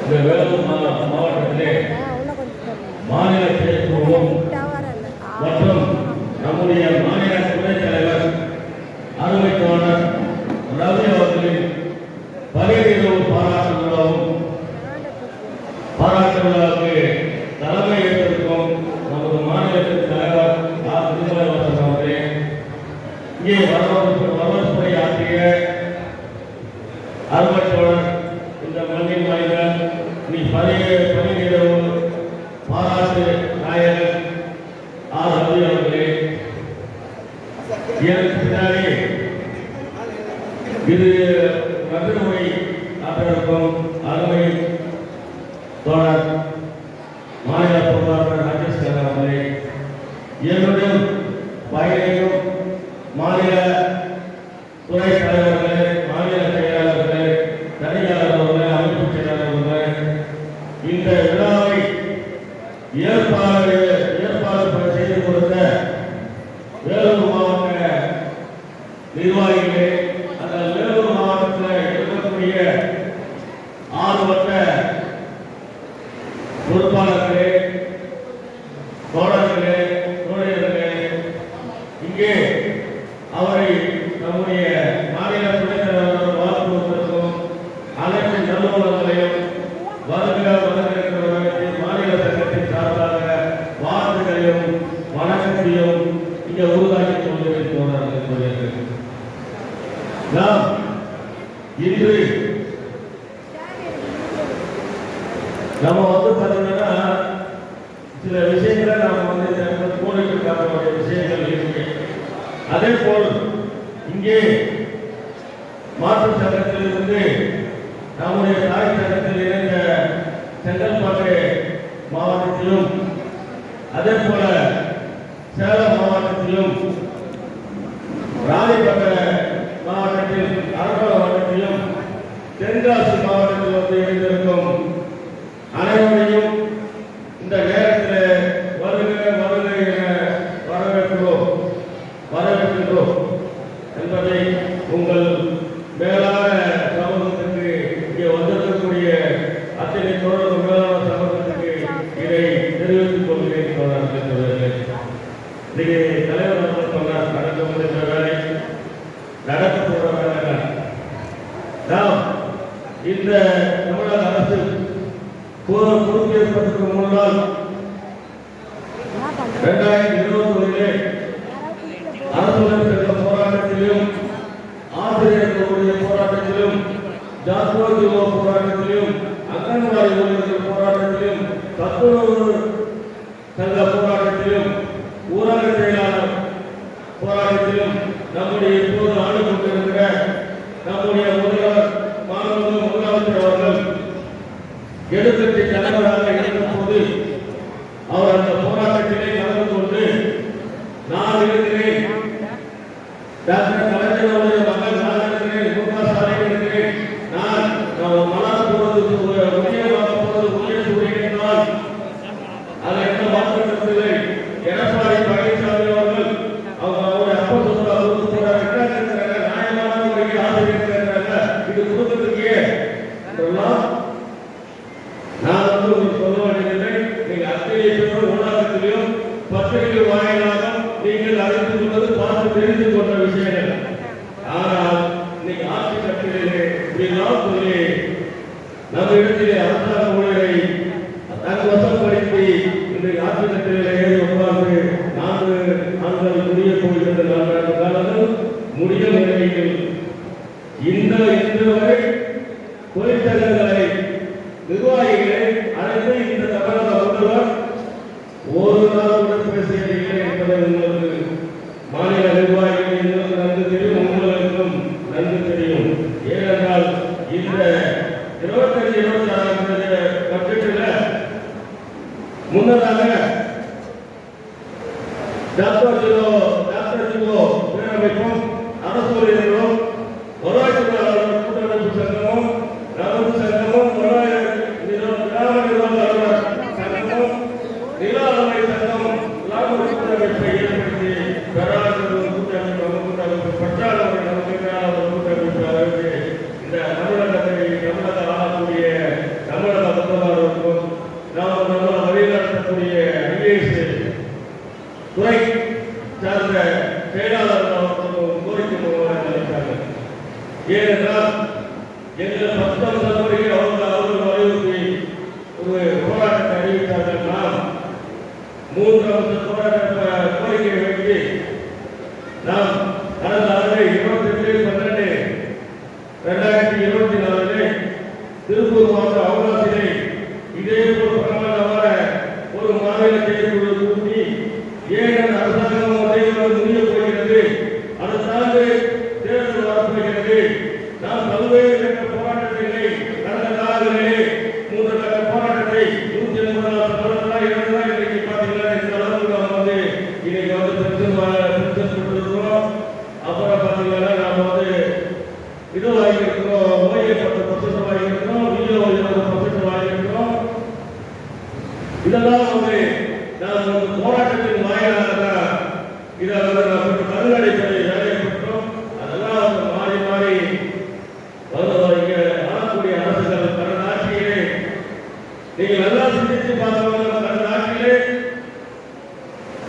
இந்த வேலூர் மாவட்டத்திலே மாநில செயற்குழுவும் மற்றும் நம்முடைய மாநில துணைத் தலைவர் அருமை தோழர் ரவி அவர்களின் பதவியுறவு பாராட்டு விழாவுக்கு தலைமை ஏற்றிருக்கும் நமது மாநிலத்தின் தலைவர் திருமலைவாசன் அவர்களே, இங்கே வரவேற்புரை ஆற்றிய அருமை தோழர் இந்த மண்ணின் மனிதன் நீ பதவியுறவு பாராட்டு நாயகன் ரவி அவர்களே, எனக்கு பின்னாடி இது கருத்துரை ஆற்றிருக்கும் அருமை தோழர் மாநில பொருளாளர் ராஜேஷ் கண்ணன் அவர்களே, என்னுடைய பயணியும் மாநில துணை தலைவர்களே, மாநில செயலாளர்களே, தனியாளர் அவர்களே, அமைப்பு செயலாளர்களே, இந்த விழாவை ஏற்பாடு செய்து கொடுத்த வேலூர் மாவட்ட நிர்வாகிகளே, அந்த வேலூர் மாவட்டத்தில் இருக்கக்கூடிய ஆர்வத்த பொறுப்பாளர்களே, தோழர்களே, தோழியர்களே, இங்கே அவரை நம்முடைய மாநில துணைத் தலைவர் வாழ்த்துவதற்கும் அனைத்து நல்லுறவுகளையும் வருகிறவர்களுக்கு மாநில சங்கத்தின் சார்பாக வாழ்த்துகளையும் வணக்கத்தையும் இங்கே உருவாக்கி கொண்டிருக்கிறார்கள். நாம் இன்று நம்ம பார்த்தீங்கன்னா சில விஷயங்களை நாம் கோரிக்கைக்கான விஷயங்கள் இருக்கு. அதே போல் இங்கே மாற்று சங்கத்திலிருந்து நம்முடைய தாய் சங்கத்தில் இணைந்த செங்கல்பட்டு மாவட்டத்திலும் அதே போல சேலம் மாவட்டத்திலும் ராணிப்பேட்டை மாவட்டத்தில் அரக்கோணம் மாவட்டத்திலும் தென்காசி மாவட்டத்தில் இணைந்திருக்கும் அனைவரையும் இந்த நேரத்தில் வருக என வரவேற்கின்றோம் என்பதை உங்கள் மேலான சமூகத்துக்கு இங்கே வந்திருக்கக்கூடிய அத்தனை தோழர்கள் மேலான சமூகத்துக்கு இதை தெரிவித்துக் கொள்கிறேன். இன்னைக்கு தலைவர் அவர்கள் சொன்னார், நடக்க முடிந்த வேலை நடக்க போற வேலை. நாம் இந்த தமிழக அரசு பொறுப்பேற்பதற்கு முன்னால் 2021 அரசுடன் சென்ற போராட்டத்திலும் ஆசிரியர்களுடைய போராட்டத்திலும் ஜாத்ரோஜிவோ போராட்டத்திலும் அங்கன்வாடி ஊழியர்கள் போராட்டத்திலும் சத்துணவு சங்க போராட்டத்திலும் ஊரக செயலாளர் போராட்டத்திலும் நம்முடைய இப்போது ஆண்டு கொண்டிருக்கிற நம்முடைய முதல்வர் மாண்புமிகு முதலமைச்சர் அவர்கள் எதிர்க்கட்சி தலைவராக இருந்தபோது அவர் அந்த போராட்டத்திலே கலந்து கொண்டு நான் இருக்கிறேன், டாக்டர் கலைஞருடைய மகன் நான் இருக்கிறேன், முக இருக்கிறேன், நான் மலர் போவது உரிய சூழ்நிலையால் அதை என்ன மாற்றத்தில்லை. எடப்பாடி பழனிசாமி அவர்கள் அவருடைய அப்பா சொல்றாங்க நியாயமான முறையில் ஆசிரியர் இது குடும்பத்துக்கு நான் உங்களுக்கு சொல்ல வேண்டியதில்லை. நீங்கள் அத்தனை பேரும் ஊடகத்திலும் பத்திரிகை வாயிலாக நீங்கள் அறிந்து கொண்டது பார்த்து தெரிந்து கொண்ட விஷயங்கள். ஆனால் இன்னைக்கு ஆட்சி கட்சியிலே இப்படிலாம் சொல்லி நம்ம இடத்திலே அரசாங்க ஊழியரை வசப்படுத்தி இன்றைக்கு ஆட்சி கட்சியிலே ஏறி உட்கார்ந்து 4 ஆண்டுகள் முடிய போகிறது. 4 ஆண்டு காலங்கள் முடிய நிலையில் இன்று வரை தொழிற்சங்கங்களை நிர்வாகிகளை அழைத்து இந்த தமிழக முதல்வர் ஒரு நாள் கூட பேசியதில்லை என்பதை உங்களுக்கு மாநில நிர்வாகிகள் எங்களுக்கு நன்கு தெரியும், உங்களுக்கும் நன்கு தெரியும். ஏனென்றால் இந்த 25-26 பட்ஜெட்டில் முன்னதாக டாக்டர் ஜிலோ பேரமைப்பும் அரசு ஊழியர்களும் வருவாய் தொழிலாளர்கள் கூட்டமைப்பு சங்கமும் ரவுண்டு சங்கமும் கிராம நிர்வாக சங்கமும் நில அளவை சங்கம் கூட்டமைப்பை ஏற்படுத்தி பெறாளர்கள் கூட்டமைப்பு பற்றாளர்கள் கூட்டமைப்பு இந்த தமிழக ஆளக்கூடிய தமிழக அந்த அவகாசத்தை இதே போல் பிரமாண்டமான ஒரு மாநில செயற்குழு கூட்டி ஏன் அரசாங்கம் முடிய போகிறது, அடுத்த ஆண்டு தேர்தல் வரப்போகிறது. நாம் பல்வேறு கட்ட போராட்டங்களை கடந்த காலங்களிலே 3 கட்ட போராட்டத்தை 180 வருடங்களாக இருந்ததா இன்னைக்கு பார்த்தீங்கன்னா இந்த அளவுக்கு நாம் இன்னைக்கு பென்ஷன் கொடுத்துருக்கோம். அப்புறம் பார்த்தீங்கன்னா நாம் இது வாங்கியிருக்கிறோம், ஓய்வு 10% வாங்கியிருக்கிறோம், வீடியோ 20% வாங்கியிருக்கிறோம். இதெல்லாம் நாம் போராட்டத்தின் வாயிலாக தான் இதை கருணடைப்பதை வேலையை பெற்றோம். அதெல்லாம் மாறி மாறி வரக்கூடிய அரசுகள் கடந்த ஆட்சியிலே நீங்கள் நல்லா சிந்தித்து பார்த்தவங்க கடந்த ஆட்சியிலே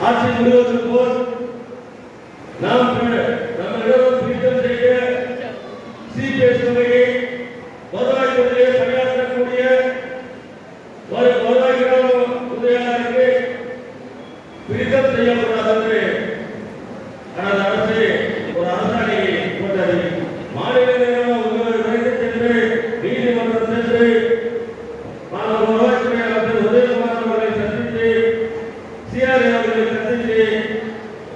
ஆட்சி முடிவதற்கு போல் நாம் நம்மளிடம் பிடித்தம் செய்ய சிபிஎஸ் துறையை வருவாய்த்துறையை பணியாற்றக்கூடிய வருவாய் கிராம உதவியாளருக்கு பிடித்தம் செய்யக்கூடாது என்று கடந்த அரசு ஒரு அரசாணை போட்டது. மாநில விரைந்து சென்று நீதிமன்றம் சென்று வருவாய்த்துறை அமைச்சர் உதயகுமார் அவர்களை சந்தித்து, சிஆர்ஐ அவர்களை சந்தித்து,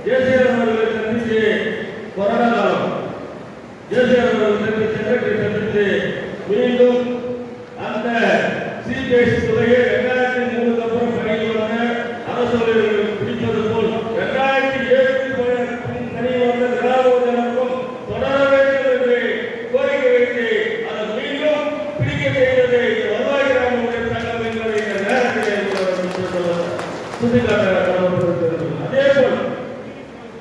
ஜேசிஆர் அவர்களை சந்தித்து, கொரோனா காலம் ஜேசிஆர் அவர்களை செக்ரட்டரி சந்தித்து மீண்டும் அந்த சிபிஎஸ் துறையை 2003 அப்புறம் பணியில் வந்த அரசு பிடிப்பது போல் 2007 பணியில் வந்த கிராமங்களுக்கும் தொடர வேண்டும் என்று கோரிக்கை வைத்து அதை மீண்டும் பிடிக்க செய்தது வருவாய் கிராம சங்கம் என்பதை இந்த நேரத்தில் சுட்டிக்காட்ட. அதே போல்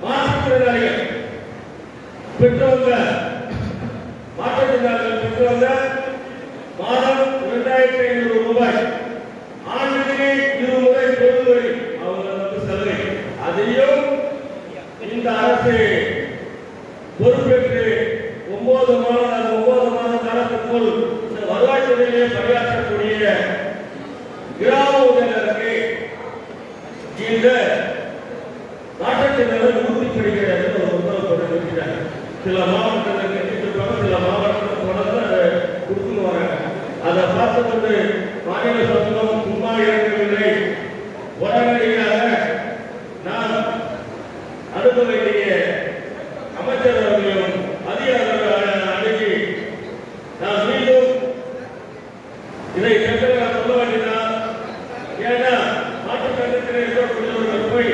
மாற்றுத்திறனாளிகள் பெற்றவங்க மாற்றுத்திறனாளிகள் பெற்றவங்க மாதம் 2500 ரூபாய், ஆண்டுக்கு 2 முறை தொழில் அவங்களுக்கு செலவு. அதையும் இந்த அரசு பொறுப்பேற்று 9 மாத காலத்திற்குள் இந்த வருவாய்த்துறையிலே பணியாற்றக்கூடிய கிராம உதவியாளருக்கு இந்த நாட்டத்தினர் உறுதிப்படுகிறது ஒரு உத்தரவு போட்டிருக்கிறார். சில மாவட்டத்தில் கட்டிட்டு சில மாவட்டத்தில் தொடர்ந்து அதை கொடுத்துன்னு வராங்க. அதை பார்த்துக்கொண்டு மாநில சங்கம் சும்மா இருக்கவில்லை. உடனடியாக நாம் அனுப்ப வேண்டிய அமைச்சர் அவர்களையும் அதிகாரிகள் அணுகி நாம் மீண்டும் இதை சொல்ல வேண்டியதான். ஏன்னா மாற்றுத் சங்கத்தில் இருக்கக்கூடியவர்கள் போய்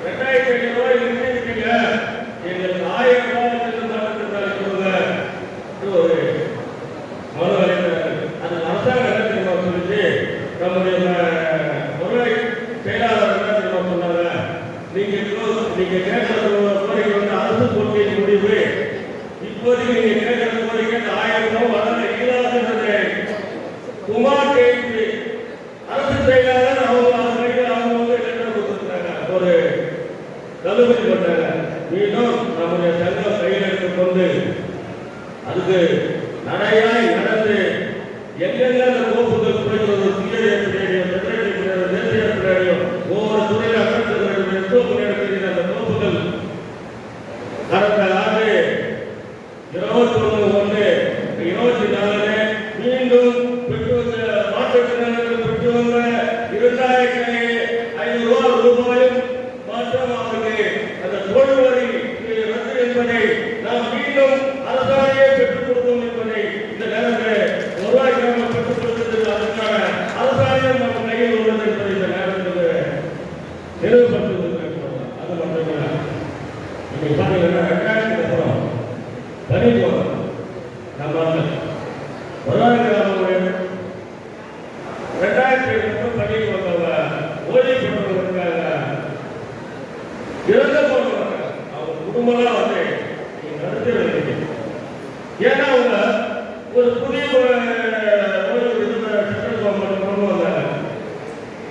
2500 ரூபாய் இருக்கீங்க, எங்களுக்கு 1000 ரூபாய் மாற்றுத்திறனாளி கொடுங்க ஒரு மனு அளிக்கிறார்கள். அது அரசாங்கம் என்ன தெரியுமா சொல்லிட்டு நம்முடைய வருவாய் செயலாளர் என்ன தெரியுமா சொன்னாங்க, நீங்க கேட்கிற கோரிக்கை அரசு கொள்கையின் முடிவு, இப்போதைக்கு நீங்க கேட்கிற கோரிக்கை 1000 ரூபாய் வளர இயலாதுன்றதை குமார் கேட்டு அரசு செயலாளர் அவங்க லெட்டர் கொடுத்துருக்காங்க, ஒரு தள்ளுபடி பண்ணாங்க. மீண்டும் நம்முடைய சங்கம் கையில் எடுத்துக்கொண்டு அதுக்கு நடையாய் நடந்து எங்கெங்க அந்த கோப்புகள் குறைகிறது ஒவ்வொரு துறையில் அகற்றுகிறது அந்த கோப்புகள் கடந்த ஆண்டு 21/1/24 மீண்டும் மாற்றுத்திறனாளிகள் பெற்றவங்க 2500 ரூபாயும் மாற்றம் அவருக்கு அந்த தொழில் வரி ரத்து என்பதை நாம் மீண்டும் அரசாணையை பெற்றுக் கொடுத்தோம் என்பதை இந்த நேரத்தில் வருவாய் கிராமம் பெற்றுக் கொடுத்தது. அதற்கான அரசாணையம் நம்ம கையில் உள்ளது என்பதை இந்த நேரத்தில் நினைவுபடுத்துவது. அது மட்டுமல்ல, இன்னைக்கு பார்த்தீங்கன்னா 2000 அப்புறம் பணி போகிறோம். நம்ம வருவாய் கிராமம் 2007 பணிக்கு வந்தவங்க ஓய்வு பெற்றவங்க இருக்காங்க, இறந்த போனவங்க அவங்க குடும்பம்